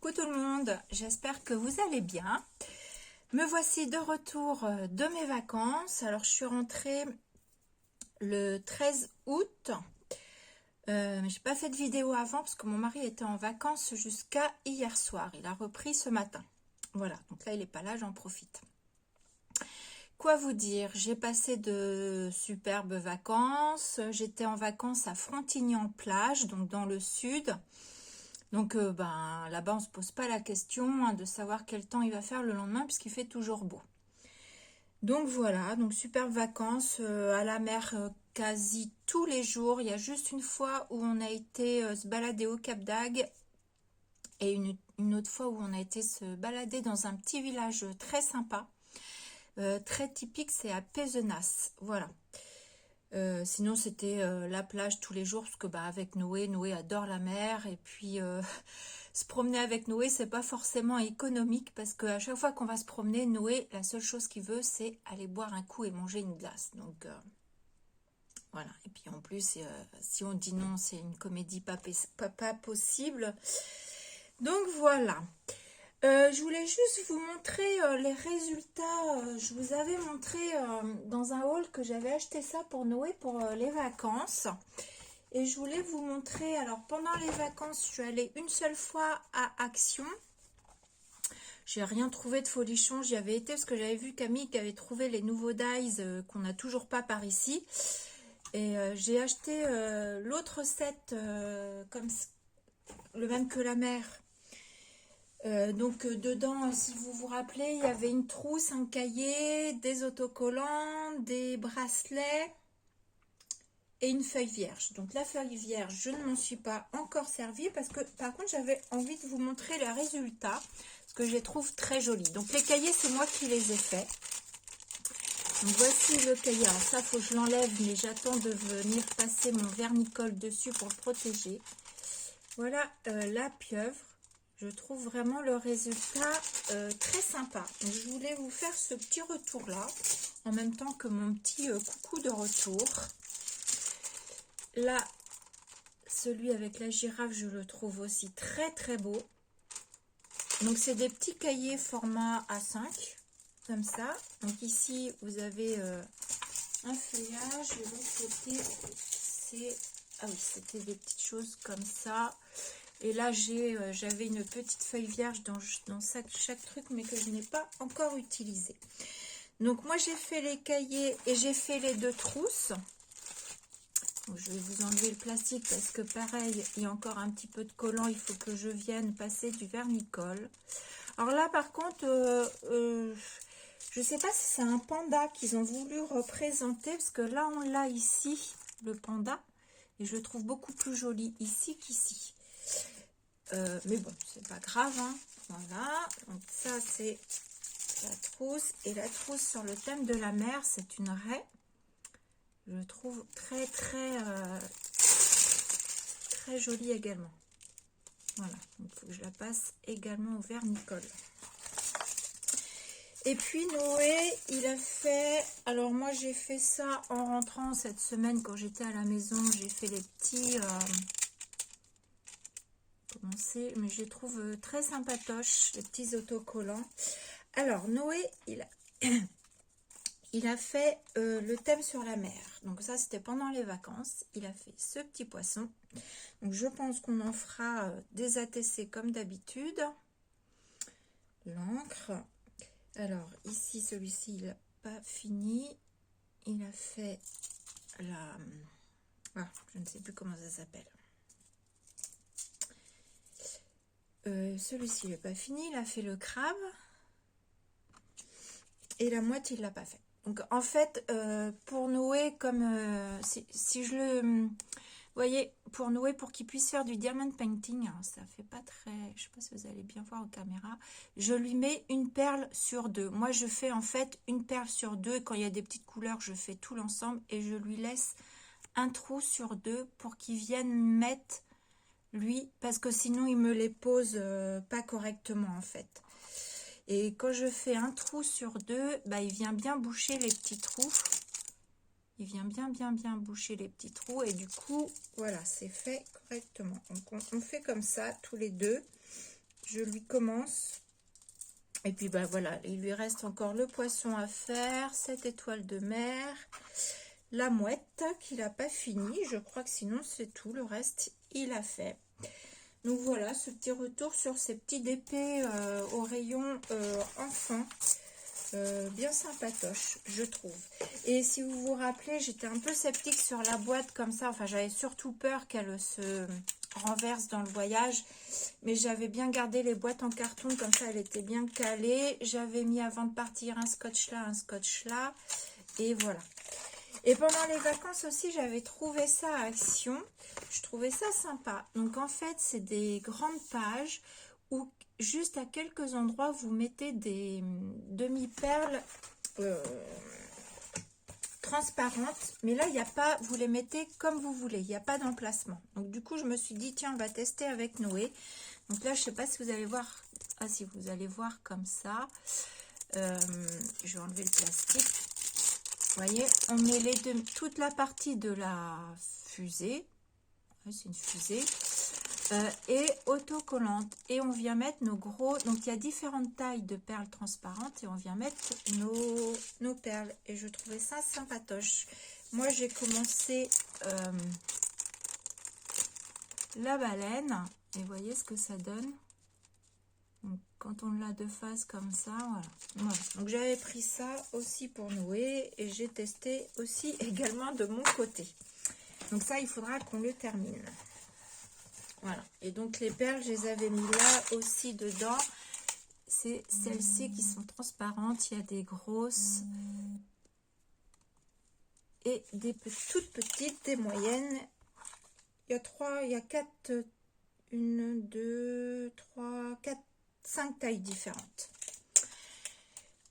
Coucou tout le monde, j'espère que vous allez bien. Me voici de retour de mes vacances. Alors je suis rentrée le 13 août. J'ai pas fait de vidéo avant parce que mon mari était en vacances jusqu'à hier soir. Il a repris ce matin. Voilà, donc là il est pas là, j'en profite. Quoi vous dire, j'ai passé de superbes vacances. J'étais en vacances à Frontignan-Plage, donc dans le sud. Donc là-bas, on ne se pose pas la question de savoir quel temps il va faire le lendemain puisqu'il fait toujours beau. Donc voilà, donc superbes vacances à la mer quasi tous les jours. Il y a juste une fois où on a été se balader au Cap d'Agde et une autre fois où on a été se balader dans un petit village très sympa. Très typique, c'est à Pézenas. Voilà. Sinon c'était la plage tous les jours parce que avec Noé adore la mer et puis se promener avec Noé c'est pas forcément économique parce qu'à chaque fois qu'on va se promener, Noé la seule chose qu'il veut c'est aller boire un coup et manger une glace. Donc voilà, et puis en plus si on dit non c'est une comédie pas possible. Donc voilà. Je voulais juste vous montrer les résultats. Je vous avais montré dans un haul que j'avais acheté ça pour Noé pour les vacances. Et je voulais vous montrer, alors pendant les vacances, je suis allée une seule fois à Action. J'ai rien trouvé de folichon, j'y avais été parce que j'avais vu Camille qui avait trouvé les nouveaux dies qu'on n'a toujours pas par ici. Et j'ai acheté l'autre set comme le même que la mère. Donc dedans, si vous vous rappelez, il y avait une trousse, un cahier, des autocollants, des bracelets et une feuille vierge. Donc la feuille vierge, je ne m'en suis pas encore servie parce que par contre j'avais envie de vous montrer les résultats parce que je les trouve très jolis. Donc les cahiers, c'est moi qui les ai faits. Donc voici le cahier. Alors ça, faut que je l'enlève, mais j'attends de venir passer mon vernicole dessus pour le protéger. Voilà la pieuvre. Je trouve vraiment le résultat très sympa. Donc, je voulais vous faire ce petit retour là, en même temps que mon petit coucou de retour. Là, celui avec la girafe, je le trouve aussi très très beau. Donc c'est des petits cahiers format A5, comme ça. Donc ici, vous avez un feuillage. De l'autre côté, c'est... Ah oui, c'était des petites choses comme ça. Et là, j'avais une petite feuille vierge dans chaque truc, mais que je n'ai pas encore utilisé. Donc, moi, j'ai fait les cahiers et j'ai fait les deux trousses. Donc, je vais vous enlever le plastique parce que, pareil, il y a encore un petit peu de collant. Il faut que je vienne passer du vernicole. Alors là, par contre, je ne sais pas si c'est un panda qu'ils ont voulu représenter. Parce que là, on l'a ici, le panda. Et je le trouve beaucoup plus joli ici qu'ici. Mais bon, c'est pas grave, hein. Voilà, donc ça c'est la trousse. Et la trousse sur le thème de la mer, c'est une raie. Je le trouve très très jolie également. Voilà, donc il faut que je la passe également au vernicole. Et puis Noé, il a fait... Alors moi j'ai fait ça en rentrant cette semaine quand j'étais à la maison. J'ai fait les petits... mais je les trouve très sympatoches, les petits autocollants. Alors, Noé, il a fait le thème sur la mer. Donc ça, c'était pendant les vacances. Il a fait ce petit poisson. Donc, je pense qu'on en fera des ATC comme d'habitude. L'encre. Alors, ici, celui-ci, il n'a pas fini. Il a fait la... Ah, je ne sais plus comment ça s'appelle. Celui-ci, il n'a pas fini. Il a fait le crabe. Et la moitié, il ne l'a pas fait. Donc, en fait, pour Noé, comme si je le... Vous voyez, pour Noé, pour qu'il puisse faire du diamond painting, alors ça fait pas très... Je sais pas si vous allez bien voir aux caméras. Je lui mets une perle sur deux. Moi, je fais en fait une perle sur deux. Quand il y a des petites couleurs, je fais tout l'ensemble. Et je lui laisse un trou sur deux pour qu'il vienne mettre, lui. Parce que sinon, il me les pose pas correctement, en fait. Et quand je fais un trou sur deux, il vient bien boucher les petits trous. Il vient bien boucher les petits trous. Et du coup, voilà, c'est fait correctement. Donc, on fait comme ça, tous les deux. je lui commence. Et puis bah voilà, il lui reste encore le poisson à faire, cette étoile de mer, la mouette qu'il n'a pas fini. Je crois que sinon c'est tout, le reste il a fait. Donc voilà, ce petit retour sur ces petits DP au rayon enfant. Bien sympatoche, je trouve. Et si vous vous rappelez, j'étais un peu sceptique sur la boîte comme ça. Enfin, j'avais surtout peur qu'elle se renverse dans le voyage. Mais j'avais bien gardé les boîtes en carton, comme ça, elle était bien calée. J'avais mis avant de partir un scotch là, un scotch là. Et voilà. Et pendant les vacances aussi, j'avais trouvé ça à Action. Je trouvais ça sympa. Donc, en fait, c'est des grandes pages où juste à quelques endroits, vous mettez des demi-perles transparentes. Mais là, il n'y a pas, vous les mettez comme vous voulez. Il n'y a pas d'emplacement. Donc, du coup, je me suis dit, tiens, on va tester avec Noé. Donc là, je ne sais pas si vous allez voir. Ah, si vous allez voir comme ça. Je vais enlever le plastique. Vous voyez, on met toute la partie de la fusée. C'est une fusée. Et autocollante. Et on vient mettre nos gros... Donc, il y a différentes tailles de perles transparentes. Et on vient mettre nos perles. Et je trouvais ça sympatoche. Moi, j'ai commencé la baleine. Et vous voyez ce que ça donne. Donc, quand on l'a de face comme ça, voilà. Donc, j'avais pris ça aussi pour Noé. Et j'ai testé aussi également de mon côté. Donc, ça, il faudra qu'on le termine. Voilà, et donc les perles, je les avais mis là aussi dedans. C'est celles-ci qui sont transparentes. Il y a des grosses et des toutes petites, des moyennes. Il y a 4, 1, 2, 3, 4, 5 tailles différentes.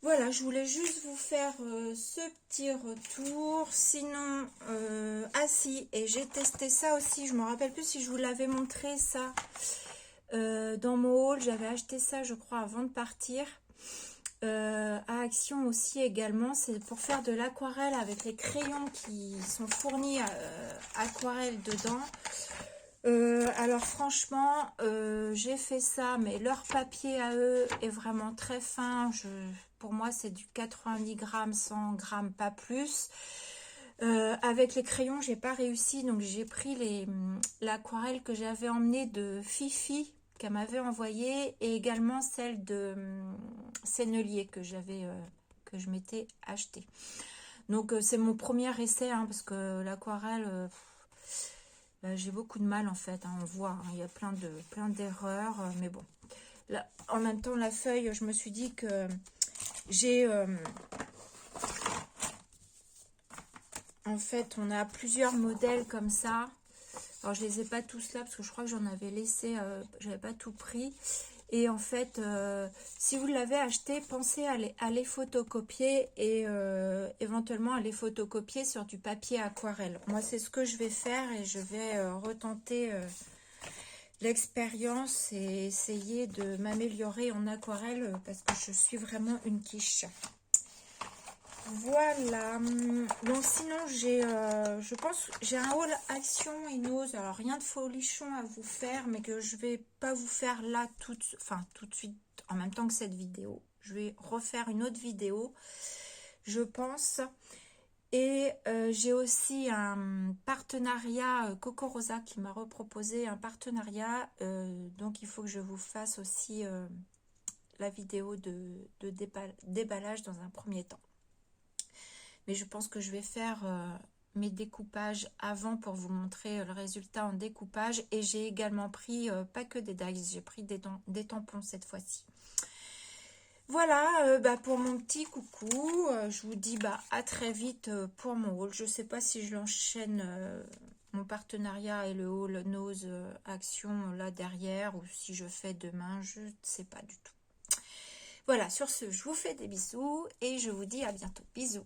Voilà, je voulais juste vous faire ce petit retour. Sinon, ah si, et j'ai testé ça aussi. Je me rappelle plus si je vous l'avais montré ça dans mon haul. J'avais acheté ça, je crois, avant de partir. À Action aussi également. C'est pour faire de l'aquarelle avec les crayons qui sont fournis aquarelle dedans. Alors franchement, j'ai fait ça, mais leur papier à eux est vraiment très fin. Pour moi, c'est du 90 grammes, 100 grammes, pas plus. Avec les crayons, j'ai pas réussi, donc j'ai pris l'aquarelle que j'avais emmenée de Fifi, qu'elle m'avait envoyée, et également celle de Sennelier que je m'étais acheté. Donc c'est mon premier essai, hein, parce que l'aquarelle... j'ai beaucoup de mal en fait, hein, on voit, hein, il y a plein d'erreurs, mais bon. Là, en même temps, la feuille, je me suis dit que j'ai... en fait, on a plusieurs modèles comme ça. Alors, je les ai pas tous là, parce que je crois que j'en avais laissé, j'avais pas tout pris. Et en fait, si vous l'avez acheté, pensez à les photocopier et éventuellement à les photocopier sur du papier aquarelle. Moi, c'est ce que je vais faire et je vais retenter l'expérience et essayer de m'améliorer en aquarelle parce que je suis vraiment une quiche. Voilà. Donc sinon, je pense, j'ai un haul Action et Nose. Alors rien de folichon à vous faire, mais que je vais pas vous faire là tout de suite en même temps que cette vidéo. Je vais refaire une autre vidéo, je pense. Et j'ai aussi un partenariat Coco Rosa qui m'a reproposé un partenariat. Donc il faut que je vous fasse aussi la vidéo de déballage dans un premier temps. Mais je pense que je vais faire mes découpages avant pour vous montrer le résultat en découpage. Et j'ai également pris, pas que des dies, j'ai pris des tampons cette fois-ci. Voilà, pour mon petit coucou, je vous dis à très vite pour mon haul. Je ne sais pas si je l'enchaîne mon partenariat et le haul Nose Action là derrière, ou si je fais demain, je ne sais pas du tout. Voilà, sur ce, je vous fais des bisous et je vous dis à bientôt. Bisous.